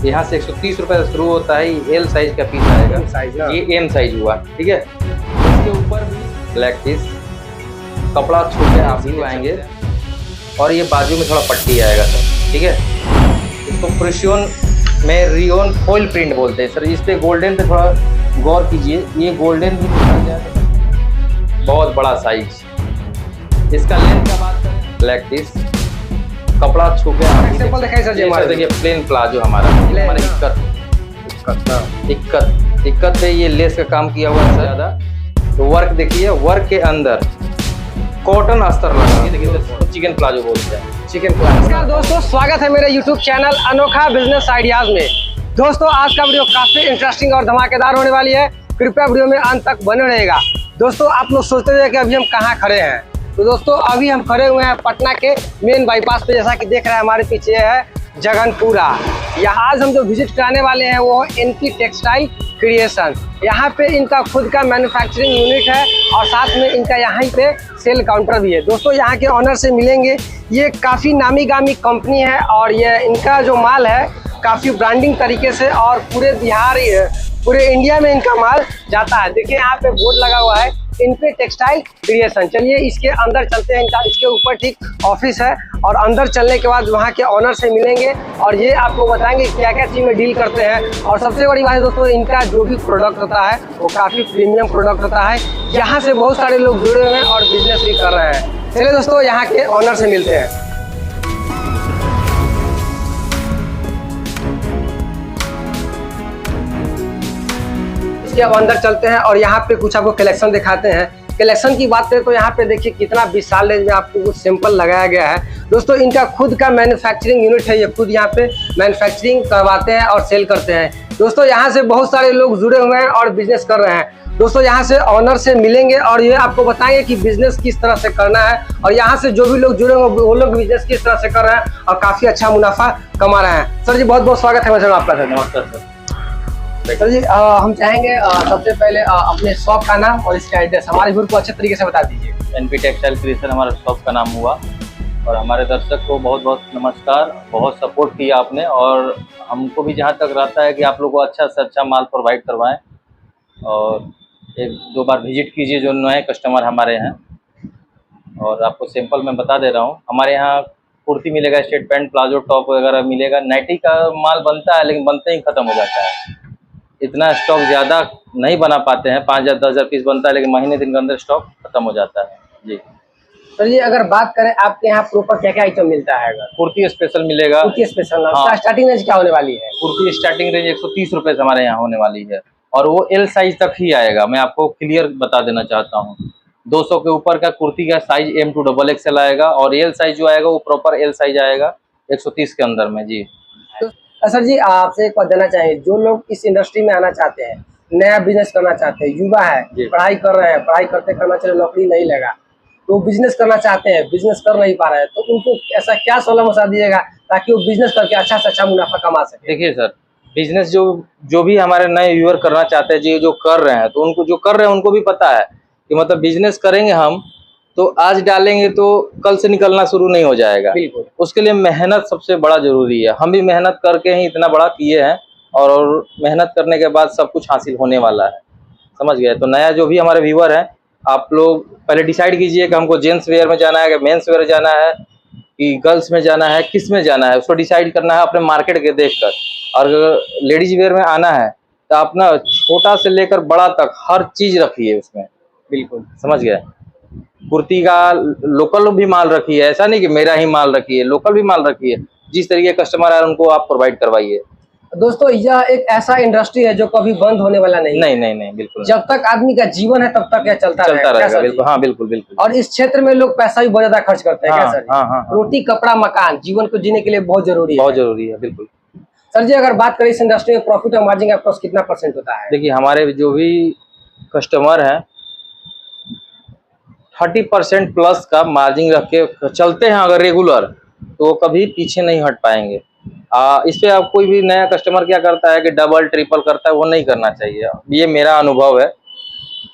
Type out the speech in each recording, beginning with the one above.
यहाँ से 130 रुपये से शुरू होता है। एल साइज का पीस आएगा, ये एम साइज हुआ, ठीक है। इसके ऊपर भी ब्लैक पीस कपड़ा छू के आप भी आएंगे और ये बाजू में थोड़ा पट्टी आएगा सर, ठीक है। इसको प्रेशियन में रियोन फॉइल प्रिंट बोलते हैं सर। इस पे गोल्डन पे थोड़ा गौर कीजिए, ये गोल्डन भी दिखा गया है। बहुत बड़ा साइज। इसका लेंथ का बात करें, ब्लैक पीस कपड़ा छू के एग्जांपल दिखाइए सर जी हमारे। देखिए प्लेन प्लाजो हमारा इक्कत पे ये लेस का काम किया हुआ है ज़्यादा। तो वर्क देखिए, वर्क के अंदर कॉटन अस्तर लगा है, देखिए चिकन प्लाजो बोलते हैं, चिकन प्लाजो। नमस्कार दोस्तों, स्वागत है मेरे YouTube चैनल अनोखा बिजनेस आइडियाज में। दोस्तों आज का वीडियो काफी इंटरेस्टिंग और धमाकेदार होने वाली है, कृपया वीडियो में अंत तक बने रहेगा। दोस्तों आप लोग सोचते थे कि अभी हम कहाँ खड़े हैं, तो दोस्तों अभी हम खड़े हुए हैं पटना के मेन बाईपास पे। जैसा कि देख रहे हैं हमारे पीछे है जगनपुरा। यहाँ आज हम जो विजिट कराने वाले हैं वो एनपी टेक्सटाइल क्रिएशन। यहाँ पे इनका खुद का मैन्युफैक्चरिंग यूनिट है और साथ में इनका यहाँ पे सेल काउंटर भी है। दोस्तों यहाँ के ऑनर से मिलेंगे, ये काफ़ी नामी गामी कंपनी है और ये इनका जो माल है काफ़ी ब्रांडिंग तरीके से और पूरे बिहार पूरे इंडिया में इनका माल जाता है। देखिए यहाँ पे बोर्ड लगा हुआ है इनपे टेक्सटाइल क्रिएशन। चलिए इसके अंदर चलते हैं। इनका इसके ऊपर ठीक ऑफिस है और अंदर चलने के बाद वहाँ के ऑनर से मिलेंगे और ये आपको बताएंगे क्या क्या चीज़ में डील करते हैं। और सबसे बड़ी बात है दोस्तों, इनका जो भी प्रोडक्ट होता है वो काफ़ी प्रीमियम प्रोडक्ट होता है। यहाँ से बहुत सारे लोग जुड़े हुए हैं और बिजनेस भी कर रहे हैं। चलिए दोस्तों यहाँ के ऑनर से मिलते हैं। अब अंदर चलते हैं और यहाँ पे कुछ आपको कलेक्शन दिखाते हैं। कलेक्शन की बात करें तो यहाँ पे देखिए कितना विशाल रेंज में आपको कुछ सैंपल लगाया गया है। दोस्तों इनका खुद का मैन्युफैक्चरिंग यूनिट है, ये खुद यहाँ पे मैन्युफैक्चरिंग करवाते हैं और सेल करते हैं। दोस्तों यहाँ से बहुत सारे लोग जुड़े हुए हैं और बिजनेस कर रहे हैं। दोस्तों यहाँ से ऑनर से मिलेंगे और ये आपको बताएंगे कि बिजनेस किस तरह से करना है और यहाँ से जो भी लोग जुड़े होंगे वो लोग बिजनेस किस तरह से कर रहे हैं और काफी अच्छा मुनाफा कमा रहे हैं। सर जी बहुत बहुत स्वागत है सर आपका। नमस्कार सर। सर जी हम चाहेंगे सबसे पहले अपने शॉप का नाम और इसका एड्रेस हमारे व्यूअर को अच्छे तरीके से बता दीजिए। एनपी टेक्सटाइल क्रिएशन हमारा शॉप का नाम हुआ और हमारे दर्शक को बहुत बहुत नमस्कार। बहुत सपोर्ट किया आपने और हमको भी जहाँ तक रहता है कि आप लोग को अच्छा से अच्छा माल प्रोवाइड करवाएं और एक दो बार विजिट कीजिए जो नए कस्टमर हमारे हैं। और आपको सैंपल मैं बता दे रहा हूँ, हमारे यहाँ कुर्ती मिलेगा, स्ट्रेट पैंट, प्लाजो टॉप वगैरह मिलेगा। नाइटी का माल बनता है लेकिन बनते ही ख़त्म हो जाता है। इतना स्टॉक ज़्यादा नहीं बना पाते हैं, 5000 10,000 पीस बनता है लेकिन महीने दिन के अंदर स्टॉक खत्म हो जाता है जी। सर जी अगर बात करें आपके यहाँ प्रॉपर क्या क्या आइटम मिलता है? कुर्ती स्पेशल मिलेगा। कुर्ती स्पेशल हाँ। स्टार्टिंग रेंज क्या होने वाली है? कुर्ती स्टार्टिंग रेंज 130 रुपये से हमारे यहाँ होने वाली है और वो एल साइज तक ही आएगा। मैं आपको क्लियर बता देना चाहता हूँ, 200 के ऊपर का कुर्ती का साइज M2 XXL आएगा और एल साइज जो आएगा वो प्रॉपर एल साइज आएगा 130 के अंदर में जी। तो सर जी आपसे एक बात देना चाहिए, जो लोग इस इंडस्ट्री में आना चाहते हैं, नया बिजनेस करना चाहते हैं, युवा है, पढ़ाई कर रहे हैं, पढ़ाई करते करना चाहिए, नौकरी नहीं लगा तो बिजनेस करना चाहते हैं, बिजनेस कर नहीं पा रहे हैं, तो उनको ऐसा क्या सलाह मशवरा दिएगा ताकि वो बिजनेस करके अच्छा से अच्छा मुनाफा कमा सके? देखिए सर, बिजनेस जो भी हमारे नए व्यूअर करना चाहते हैं, जो कर रहे हैं, तो उनको जो कर रहे हैं उनको भी पता है कि मतलब बिजनेस करेंगे हम तो आज डालेंगे तो कल से निकलना शुरू नहीं हो जाएगा। बिल्कुल। उसके लिए मेहनत सबसे बड़ा जरूरी है। हम भी मेहनत करके ही इतना बड़ा किए हैं और मेहनत करने के बाद सब कुछ हासिल होने वाला है, समझ गए। तो नया जो भी हमारे व्यूअर हैं, आप लोग पहले डिसाइड कीजिए कि हमको जेंट्स वेयर में जाना है कि मेंस वेयर जाना है कि गर्ल्स में जाना है, किस में जाना है, उसको डिसाइड करना है अपने मार्केट के देखकर। और अगर लेडीज वेयर में आना है तो अपना छोटा से लेकर बड़ा तक हर चीज रखिए उसमें। बिल्कुल, समझ गए। कुर्ती का लोकल भी माल रखी है, ऐसा नहीं कि मेरा ही माल रखी है, लोकल भी माल रखी है। जिस तरीके के कस्टमर है उनको आप प्रोवाइड करवाइए। दोस्तों यह एक ऐसा इंडस्ट्री है जो कभी बंद होने वाला नहीं। नहीं बिल्कुल। जब तक आदमी का जीवन है तब तक यह चलता रहेगा। बिल्कुल, हाँ बिल्कुल। और इस क्षेत्र में लोग पैसा भी बहुत ज्यादा खर्च करते हैं। हाँ। रोटी कपड़ा मकान जीवन को जीने के लिए बहुत जरूरी है। बिल्कुल। सर जी अगर बात करें इस इंडस्ट्री में प्रॉफिट और मार्जिन का कितना % होता है? देखिए हमारे जो भी कस्टमर हैं 30% प्लस का मार्जिन रख के चलते हैं अगर रेगुलर, तो वो कभी पीछे नहीं हट पाएंगे। इस पे आप कोई भी नया कस्टमर क्या करता है कि डबल ट्रिपल करता है, वो नहीं करना चाहिए। ये मेरा अनुभव है।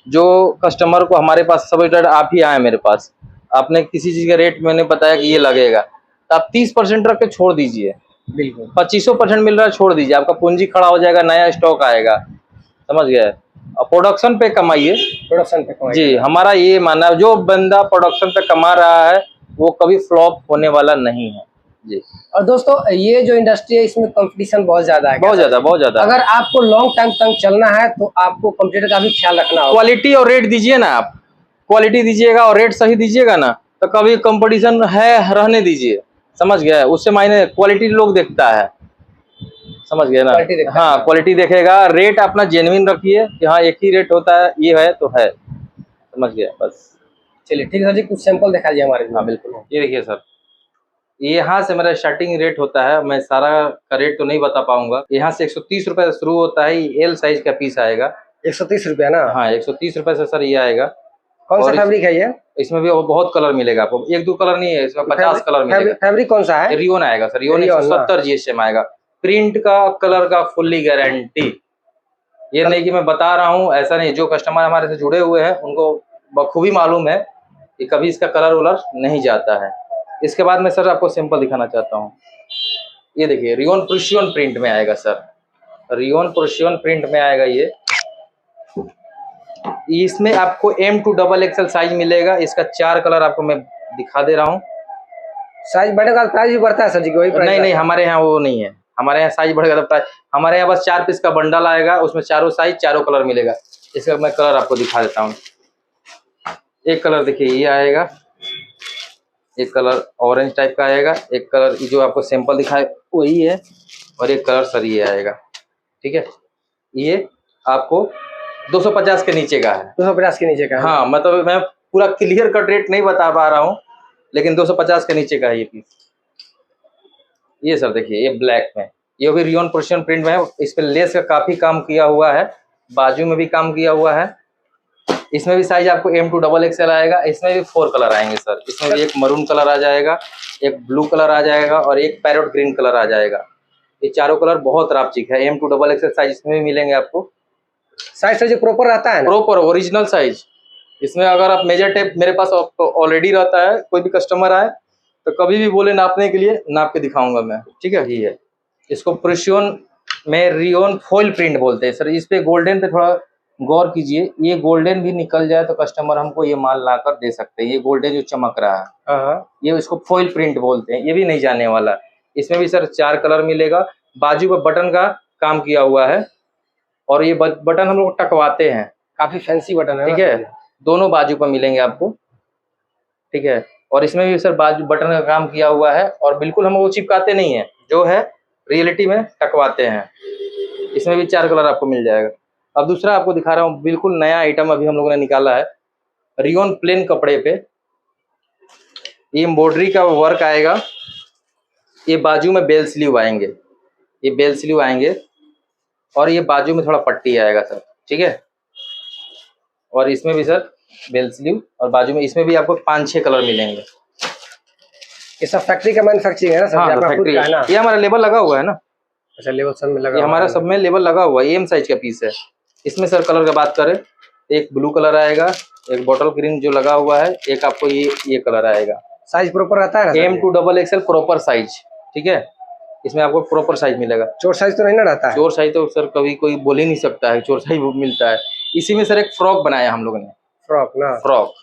जो कस्टमर को हमारे पास सब आप ही आए मेरे पास, आपने किसी चीज़ का रेट मैंने बताया कि ये लगेगा तो आप 30% रख के छोड़ दीजिए, बिल्कुल 2500% मिल रहा है, छोड़ दीजिए, आपका पूंजी खड़ा हो जाएगा, नया स्टॉक आएगा। समझ गए? और प्रोडक्शन पे कमाइए। प्रोडक्शन पे कमाई जी, कर रहा हमारा ये मानना है, जो बंदा प्रोडक्शन पे कमा रहा है वो कभी फ्लॉप होने वाला नहीं है। जी, है। और दोस्तों ये जो इंडस्ट्री है इसमें कंपटीशन बहुत ज्यादा है, बहुत ज्यादा, बहुत ज्यादा। अगर आपको लॉन्ग टाइम तक चलना है तो आपको कंप्यूटर का भी ख्याल रखना होगा। क्वालिटी और रेट दीजिए ना आप, क्वालिटी दीजिएगा और रेट सही दीजिएगा ना, तो कभी कंपटीशन है रहने दीजिए। समझ गए? उससे मायने क्वालिटी लोग देखता है। समझ गए ना? क्वालिटी देखता हाँ, है। क्वालिटी देखेगा, रेट अपना जेन्युइन रखिए कि हाँ एक ही रेट होता है, ये है तो है। समझ गए? बस। चलिए ठीक है सर जी, कुछ सैंपल दिखा दीजिए हमारे हाँ को। बिल्कुल, ये देखिए सर, ये यहाँ से मेरा स्टार्टिंग रेट होता है, मैं सारा का रेट तो नहीं बता पाऊंगा। यहाँ से 130 रुपए से शुरू होता है, एल साइज का पीस आएगा। 130 रुपया ना? हाँ, 130 रुपए से सर ये आएगा। कौन सा और फैब्रिक है ये? इसमें भी बहुत कलर मिलेगा आपको, एक दो कलर नहीं है, इसमें 50 कलर मिलेगा। फैब्रिक कौन सा है? रियोन आएगा सर, रियोन रियोन ना? 170 जीएसएम आएगा। प्रिंट का, कलर का फुल्ली गारंटी। ये नहीं कि मैं बता रहा हूँ, ऐसा नहीं, जो कस्टमर हमारे से जुड़े हुए हैं उनको बखूबी मालूम है कि कभी इसका कलर वलर नहीं जाता है। इसके बाद में सर आपको सिंपल दिखाना चाहता हूँ, ये देखिए रियोन प्रूशियन प्रिंट में आएगा सर, रियोन प्रूशियन प्रिंट में आएगा ये। इसमें आपको M2 XXL साइज मिलेगा, इसका 4 कलर आपको मैं दिखा दे रहा हूँ। साइज बढ़ेगा प्राइस भी बढ़ता है सर जी? वही प्राइस? नहीं नहीं, हमारे यहाँ वो नहीं है, हमारे यहाँ साइज बढ़ेगा तो प्राइस, हमारे यहाँ बस 4 पीस का बंडल आएगा, उसमें चारों साइज चारों कलर मिलेगा। इसका मैं कलर आपको दिखा देता हूँ। एक कलर देखिए ये आएगा, एक कलर ऑरेंज टाइप का आएगा, एक कलर जो आपको सैंपल दिखाए वही है, और एक कलर सर ये आएगा। ठीक है, ये आपको 250 के नीचे का है। 250 के नीचे का है? हाँ, मतलब मैं पूरा क्लियर कट रेट नहीं बता पा रहा हूँ, लेकिन 250 के नीचे का है ये पीस। ये सर देखिए, ये ब्लैक में, ये भी रियोन प्रूशियन प्रिंट में है, इस पे लेस का काफी काम किया हुआ है, बाजू में भी काम किया हुआ है। इसमें भी साइज आपको M2 XXL आएगा, इसमें भी 4 कलर आएंगे सर। इसमें भी एक मरून कलर आ जाएगा, एक ब्लू कलर आ जाएगा और एक पैरोट ग्रीन कलर आ जाएगा। ये चारों कलर बहुत रापचिक है। M2 XXL साइज इसमें भी मिलेंगे आपको। साइज सर जी प्रॉपर रहता है ना? Proper original size. इसमें अगर आप मेजर टेप मेरे पास ऑलरेडी रहता है, कोई भी कस्टमर आए तो कभी भी बोले नापने के लिए, नाप के दिखाऊंगा मैं। ठीक है, ये है, इसको प्रूशियन में रियोन फॉइल प्रिंट बोलते हैं सर। इस पे गोल्डन पे थोड़ा गौर कीजिए, ये गोल्डन भी निकल जाए तो कस्टमर हमको ये माल लाकर दे सकते हैं। ये गोल्डन जो चमक रहा है, हाँ, ये इसको फॉइल प्रिंट बोलते हैं, ये भी नहीं जाने वाला। इसमें भी सर 4 कलर मिलेगा, बाजू पर बटन का काम किया हुआ है, और ये बटन हम लोग टकवाते हैं। काफी फैंसी बटन है। ठीक है, दोनों बाजू पर मिलेंगे आपको। ठीक है, और इसमें भी सर बाजू बटन का काम किया हुआ है, और बिल्कुल हम वो चिपकाते नहीं है, जो है रियलिटी में टकवाते हैं। इसमें भी 4 कलर आपको मिल जाएगा। अब दूसरा आपको दिखा रहा हूँ, बिल्कुल नया आइटम अभी हम लोगों ने निकाला है, रियोन प्लेन कपड़े पे ये एम्ब्रॉयडरी का वर्क आएगा। ये बाजू में बेल स्लीव आएंगे, ये बेल स्लीव आएंगे, और ये बाजू में थोड़ा पट्टी आएगा सर। ठीक है, और इसमें भी सर बेल स्लीव, और बाजू में इसमें भी आपको 5-6 कलर मिलेंगे। ये सब फैक्ट्री का मैन्युफैक्चरिंग है ना सर? हाँ, अपना खुद फैक्ट्री का है ना? ये हमारा लेबल लगा हुआ है ना। अच्छा, लेवल सब में लगा ये हुआ हमारा है। सब में लेबल लगा हुआ है। एम साइज का पीस है। इसमें सर कलर की बात करें, एक ब्लू कलर आएगा, एक बॉटल ग्रीन जो लगा हुआ है, एक आपको ये कलर आएगा। साइज प्रॉपर रहता है ना? M2 XXL proper size. ठीक है, इसमें आपको प्रॉपर साइज मिलेगा। चोर साइज तो नहीं ना रहता है? चोर साइज तो सर कभी कोई बोल ही नहीं सकता है, चोर साइज वो मिलता है। इसी में सर एक फ्रॉक बनाया हम लोगों ने, फ्रॉक ना? फ्रॉक,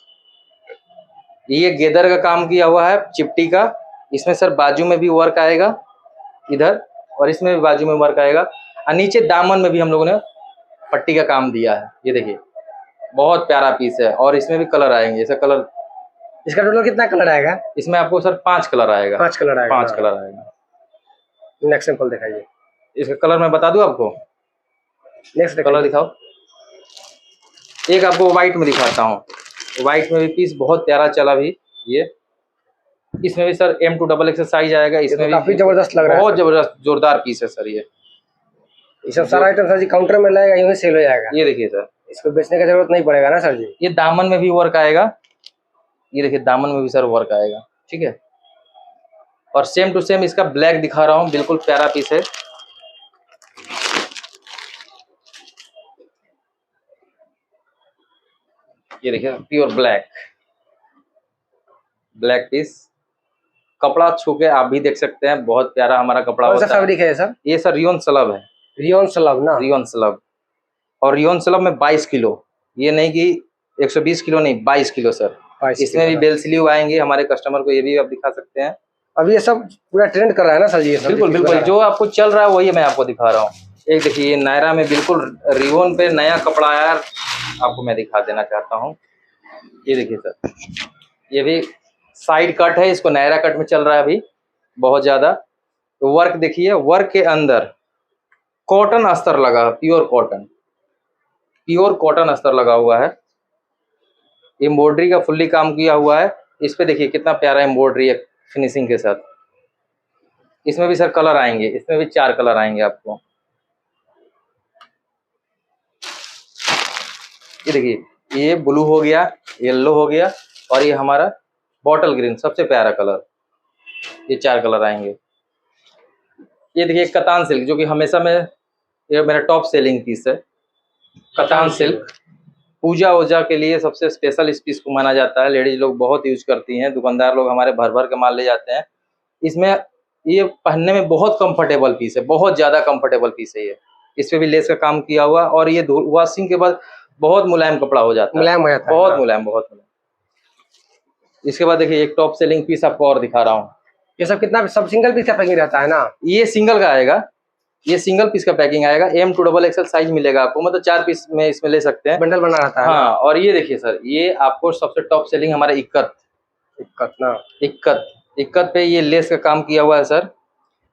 ये गेदर का काम किया हुआ है, चिपटी का। इसमें सर बाजू में भी वर्क आएगा इधर, और इसमें भी बाजू में वर्क आएगा, और नीचे दामन में भी हम लोगों ने पट्टी का काम दिया है। ये देखिए, बहुत प्यारा पीस है, और इसमें भी कलर आएंगे। ऐसा कलर, इसका टोटल कितना कलर आएगा? इसमें आपको सर 5 कलर आएगा। 5 कलर आएगा? 5 कलर आएगा। नेक्स्ट सैंपल दिखाइए। इसका कलर मैं बता दूं आपको, नेक्स्ट कलर दिखाओ। एक आपको व्हाइट में दिखाता हूँ, व्हाइट में भी पीस बहुत प्यारा चला भी ये। इसमें भी सर M2 XXL साइज आएगा। इसमें भी काफी जबरदस्त लग रहा है, बहुत जबरदस्त जोरदार पीस है सर ये। ये सब सारा आइटम सर जी काउंटर में लगेगा, यूं ही सेल हो जाएगा? ये देखिए सर, इसको बेचने का जरूरत नहीं पड़ेगा ना सर जी? ये दामन में भी वर्क आएगा, ये देखिए दामन में भी सर वर्क आएगा। ठीक है, और सेम टू सेम इसका ब्लैक दिखा रहा हूँ, बिल्कुल प्यारा पीस है। ये देखिए प्योर ब्लैक, ब्लैक पीस, कपड़ा छू के आप भी देख सकते हैं, बहुत प्यारा हमारा कपड़ा कौन सा होता है। फैब्रिक है सर? ये सर रियोन स्लब है, रियोन स्लब ना? Rayon slub. और रियोन स्लब में 22 किलो, ये नहीं कि 120 किलो नहीं, 22 किलो सर। 22 इसमें भी बेल स्लीव आएंगे हमारे कस्टमर को, ये भी आप दिखा सकते हैं। अब ये सब पूरा ट्रेंड कर रहा है ना सर जी? ये सब बिल्कुल बिल्कुल, जो आपको चल रहा है वही मैं आपको दिखा रहा हूँ। एक देखिए, ये नायरा में बिल्कुल रियोन पे नया कपड़ा आया, आपको मैं दिखा देना चाहता हूँ। ये देखिए सर, ये भी साइड कट है, इसको नायरा कट में चल रहा है अभी बहुत ज्यादा। तो वर्क देखिए, वर्क के अंदर कॉटन अस्तर लगा, प्योर कॉटन अस्तर लगा हुआ है। एम्ब्रॉयडरी का फुल्ली काम किया हुआ है। इस पे देखिए कितना प्यारा एम्ब्रॉयडरी है फिनिशिंग के साथ। इसमें भी सर कलर आएंगे, इसमें भी 4 कलर आएंगे आपको। ये देखिए, ये ब्लू हो गया, येलो हो गया, और ये हमारा बॉटल ग्रीन, सबसे प्यारा कलर। ये 4 कलर आएंगे। ये देखिए कतान सिल्क, जो कि हमेशा में ये मेरा टॉप सेलिंग पीस है। कतान सिल्क पूजा वूजा के लिए सबसे स्पेशल इस पीस को माना जाता है। लेडीज लोग बहुत यूज करती हैं, दुकानदार लोग हमारे भर भर के माल ले जाते हैं। इसमें ये पहनने में बहुत कंफर्टेबल पीस है, बहुत ज़्यादा कंफर्टेबल पीस है ये। इस पे भी लेस का काम किया हुआ, और ये वॉशिंग के बाद बहुत मुलायम कपड़ा हो जाता है, मुलायम हो जाता है, बहुत मुलायम, बहुत मुलायम। इसके बाद देखिए एक टॉप सेलिंग पीस आपको और दिखा रहा हूँ। ये सब कितना, सब सिंगल पीस का पैकिंग रहता है ना? ये सिंगल का आएगा, ये सिंगल पीस का पैकिंग आएगा। M to XXL साइज मिलेगा आपको, मतलब 4 पीस में इसमें ले सकते हैं, बंडल बना रहता है। हाँ। और ये देखिए सर, ये आपको सबसे टॉप सेलिंग हमारा इक्कत पे ये लेस का काम किया हुआ है सर,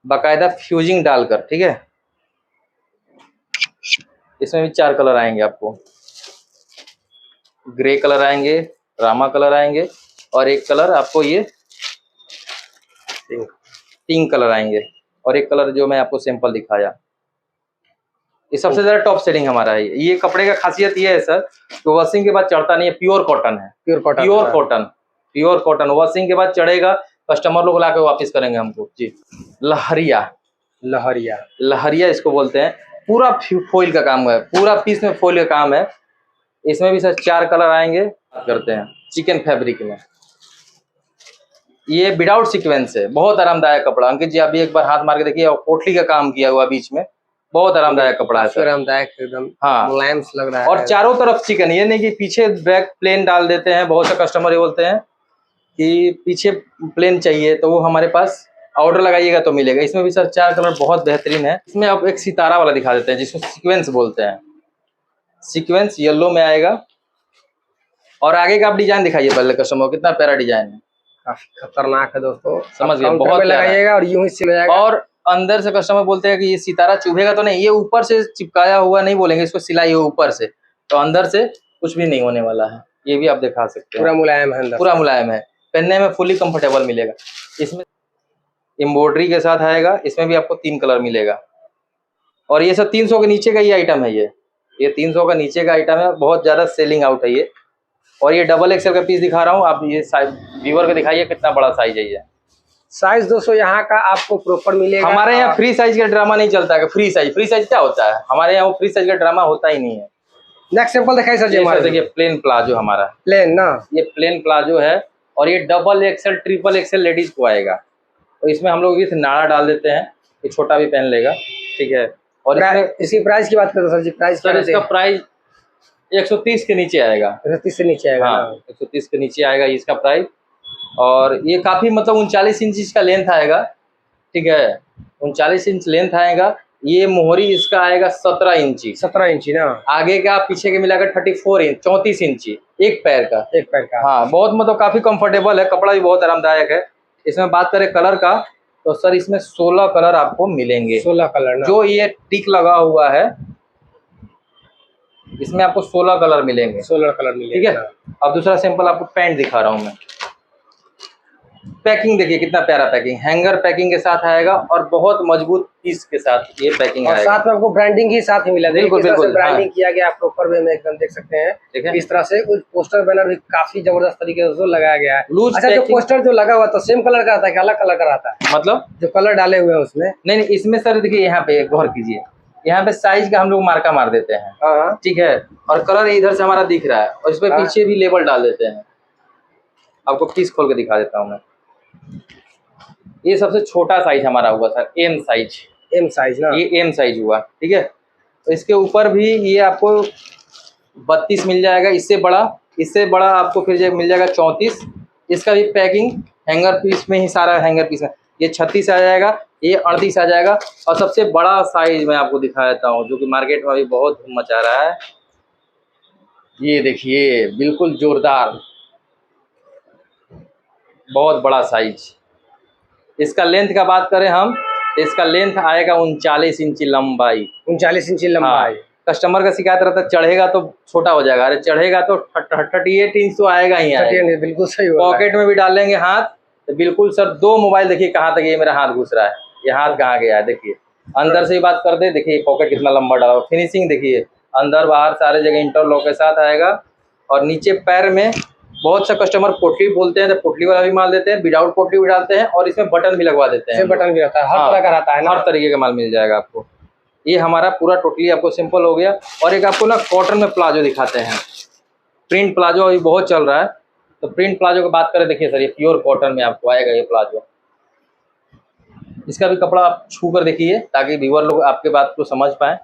बाकायदा फ्यूजिंग डालकर, ठीक है। इसमें भी 4 कलर आएंगे आपको, ग्रे कलर आएंगे, रामा कलर आएंगे, और एक कलर आपको ये पिंक कलर आएंगे, और एक कलर जो मैं आपको सैंपल दिखाया। ये सबसे ज्यादा टॉप सेलिंग हमारा है। ये कपड़े का खासियत ये है सर, तो वॉशिंग के बाद चढ़ता नहीं है, प्योर कॉटन है, प्योर कॉटन। वॉशिंग के बाद चढ़ेगा, कस्टमर लोग लाके वापस करेंगे हमको जी। लहरिया इसको बोलते हैं। पूरा फॉइल का काम है, पूरा पीस में फॉइल का काम है। इसमें भी सर 4 कलर आएंगे। करते हैं चिकन फैब्रिक में, ये विदाउट सीक्वेंस है, बहुत आरामदायक कपड़ा। अंकित जी आप भी एक बार हाथ मार के देखिए, और पोटली का काम किया हुआ बीच में, बहुत आरामदायक कपड़ा है, आरामदायक एकदम, हाँ मुलायम लग रहा है। और चारों तरफ चिकन, ये नहीं कि पीछे बैक प्लेन डाल देते हैं। बहुत से कस्टमर ये बोलते हैं कि पीछे प्लेन चाहिए, तो वो हमारे पास ऑर्डर लगाइएगा तो मिलेगा। इसमें भी सर 4 कलर बहुत बेहतरीन है। इसमें आप एक सितारा वाला दिखा देते हैं, जिसको सीक्वेंस बोलते हैं। सीक्वेंस येलो में आएगा, और आगे का आप डिजाइन दिखाइए पहले कस्टमर, कितना प्यारा डिजाइन है, काफी खतरनाक है दोस्तों, समझ गए, बहुत लगाइएगा और यूं ही सिल जाएगा। और अंदर से कस्टमर बोलते हैं कि ये सितारा चुभेगा तो नहीं, ये ऊपर से चिपकाया हुआ नहीं बोलेंगे, इसको सिलाई हो ऊपर से, तो अंदर से कुछ भी नहीं होने वाला है। ये भी आप दिखा सकते हैं, पूरा मुलायम है, अंदर पूरा मुलायम है, पहनने में फुली कंफर्टेबल मिलेगा। इसमें एम्ब्रॉयडरी के साथ आएगा, इसमें भी आपको 3 कलर मिलेगा। और ये सब 300 के नीचे का ही आइटम है, ये 300 का नीचे का आइटम है, बहुत ज्यादा सेलिंग आउट है ये। और ये XXL का पीस दिखा रहा हूँ, आप ये व्यूअर को दिखाइए कितना बड़ा साइज है ये। साइज दोस्तों यहाँ का आपको प्रॉपर मिलेगा। हमारे यहाँ फ्री साइज का ड्रामा नहीं चलता है। फ्री साइज क्या होता है हमारे यहाँ, वो फ्री साइज का ड्रामा होता ही नहीं है। नेक्स्ट सैंपल दिखाइए सर जी। हमारे देखिए प्लेन प्लाजो, हमारा प्लेन ना, ये प्लेन प्लाजो है, और ये XXL XXL लेडीज को आएगा। तो इसमें हम लोग नाड़ा डाल देते हैं, ये छोटा भी पहन लेगा, ठीक है। और इसकी प्राइस की बात करें सर जी, प्राइस सर इसका प्राइस 130 के नीचे आएगा, 130 से नीचे आएगा। हाँ 130 के नीचे आएगा इसका प्राइस। और ये काफी मतलब 39 इंच इसका लेंथ आएगा, ठीक है, 39 इंच लेंथ आएगा। ये मोहरी इसका आएगा 17 इंची, 17 इंची ना, आगे का पीछे के मिलाकर 34 इंच, 34 इंची, एक पैर का, हाँ बहुत मतलब काफी कंफर्टेबल है, कपड़ा भी बहुत आरामदायक है। इसमें बात करें कलर का, तो सर इसमें 16 कलर आपको मिलेंगे, 16 कलर ना? जो ये टिक लगा हुआ है इसमें आपको 16 कलर मिलेंगे, 16 कलर मिलेंगे, ठीक है। अब दूसरा सैंपल आपको पैंट दिखा रहा हूँ मैं। पैकिंग देखिए कितना प्यारा पैकिंग, हैंगर पैकिंग के साथ आएगा, और बहुत मजबूत पीस के साथ ये पैकिंग आएगा। साथ में आपको ब्रांडिंग ही साथ ही मिला, बिल्कुल ब्रांडिंग किया गया प्रॉपर वे में, एकदम देख सकते हैं इस तरह से। कुछ पोस्टर बैनर भी काफी जबरदस्त तरीके से लगाया गया है। अच्छा, जो पोस्टर जो लगा हुआ तो सेम कलर का आता है कि अलग कलर का आता है? मतलब जो कलर डाले हुए हैं उसमें? नहीं, इसमें सर देखिए यहाँ पे गौर कीजिए, यहाँ पे साइज का हम लोग मार्का मार देते हैं, ठीक है, और कलर इधर से हमारा दिख रहा है, और इस पे पीछे भी लेबल डाल देते हैं। आपको पीस खोल के दिखा देता हूँ मैं। ये सबसे छोटा साइज हमारा हुआ sir, M size. M size ना, ये एम साइज हुआ, ठीक है। तो इसके ऊपर भी ये आपको 32 मिल जाएगा, इससे बड़ा आपको फिर ये मिल जाएगा 34। इसका भी पैकिंग हैंगर पीस में ही, सारा हैंगर पीस में ये 36 आ जाएगा, ये 38 आ जाएगा। और सबसे बड़ा साइज मैं आपको दिखा देता हूँ, जो कि मार्केट में अभी बहुत धूम मचा रहा है। ये देखिए, बिल्कुल जोरदार, बहुत बड़ा साइज। इसका लेंथ का बात करें हम, तो इसका लेंथ आएगा 39 इंची लंबाई। 39 इंची लंबाई। कस्टमर का शिकायत रहता है चढ़ेगा तो छोटा हो जाएगा, अरे चढ़ेगा तो 38 इंच तो आएगा ही आएगा। बिल्कुल सही हो। पॉकेट में भी डालेंगे हाथ तो बिल्कुल सर, 2 मोबाइल देखिए कहाँ तक ये मेरा हाथ घुस रहा है, ये हाथ कहाँ गया है देखिए। अंदर से ही बात कर दे, देखिए पॉकेट कितना लंबा डाला, फिनिशिंग देखिए, अंदर बाहर सारे जगह इंटरलॉक के साथ आएगा। और नीचे पैर में बहुत से कस्टमर पोटली बोलते हैं, तो पोटली वाला भी माल देते हैं, विदाउट पोटली भी डालते हैं, और इसमें बटन भी लगवा देते हैं। बटन भी रहता है, हर तरह का रहता है ना, हर तरीके का माल मिल जाएगा आपको। ये हमारा पूरा टोटली आपको सिंपल हो गया। और एक आपको ना कॉटन में प्लाजो दिखाते हैं, प्रिंट प्लाजो अभी बहुत चल रहा है। तो प्रिंट प्लाजो की बात करें, देखिए सर, ये प्योर कॉटन में आपको आएगा ये प्लाजो। इसका भी कपड़ा आप छू कर देखिए, ताकि व्यूअर लोग आपके बात को समझ पाए।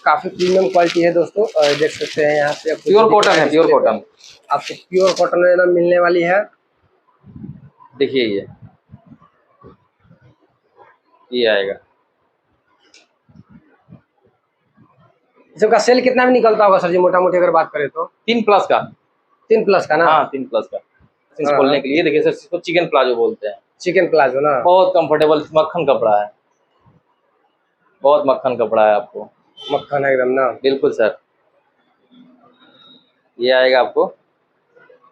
काफी प्रीमियम क्वालिटी है दोस्तों, देख सकते हैं यहाँ पे प्योर कॉटन है, प्योर कॉटन आपको प्योर कॉटन में ना मिलने वाली है। देखिए ये आएगा। इसका सेल कितना में निकलता होगा सर जी, मोटा मोटी अगर बात करें तो? 3+ का। 3+ का ना? हाँ, 3+ का। खोलने के लिए देखिए सर, इसको चिकन प्लाजो बोलते हैं। चिकन प्लाजो ना, बहुत कंफर्टेबल मक्खन कपड़ा है, बहुत मक्खन कपड़ा है आपको, मक्खन एकदम ना। बिल्कुल सर। ये आएगा आपको,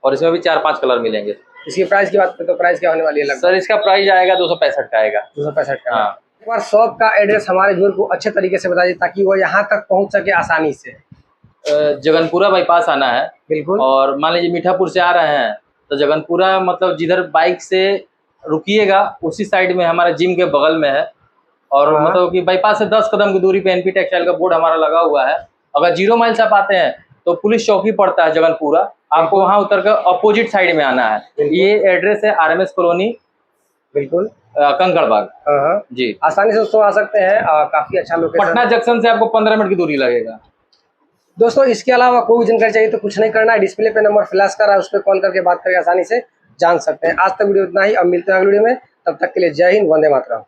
और इसमें भी 4-5 कलर मिलेंगे। इसकी प्राइस की बात करें तो प्राइस क्या होने वाली है लगभग? सर इसका प्राइस आएगा 265 का आएगा। 265 का। हाँ। एक बार शॉप का एड्रेस हमारे व्यूअर को अच्छे तरीके से बता दीजिए, ताकि वो यहाँ तक पहुँच सके आसानी से। जगनपुरा बाईपास आना है। बिल्कुल। और मान लीजिए मीठापुर से आ रहे हैं तो जगनपुरा, मतलब जिधर बाइक से रुकिएगा उसी साइड में हमारा जिम के बगल में है। और मतलब कि बाईपास से 10 कदम की दूरी पे एनपी टेक्सटाइल का बोर्ड हमारा लगा हुआ है। अगर 0 माइल से आप आते हैं तो पुलिस चौकी पड़ता है जगनपुरा, आपको वहाँ उतर कर अपोजिट साइड में आना है। ये एड्रेस है RMS कॉलोनी, बिल्कुल, कंकड़बाग जी। आसानी से दोस्तों आ सकते हैं, काफी अच्छा लोकेशन। पटना जंक्शन से आपको 15 मिनट की दूरी लगेगा। दोस्तों इसके अलावा कोई जानकारी चाहिए तो कुछ नहीं करना है, डिस्प्ले पे नंबर फ्लैश कर रहा है, उस पर कॉल करके बात करके आसानी से जान सकते हैं। आज तक वीडियो इतना ही, अब मिलते हैं अगले वीडियो में, तब तक के लिए जय हिंद, वंदे मातरम।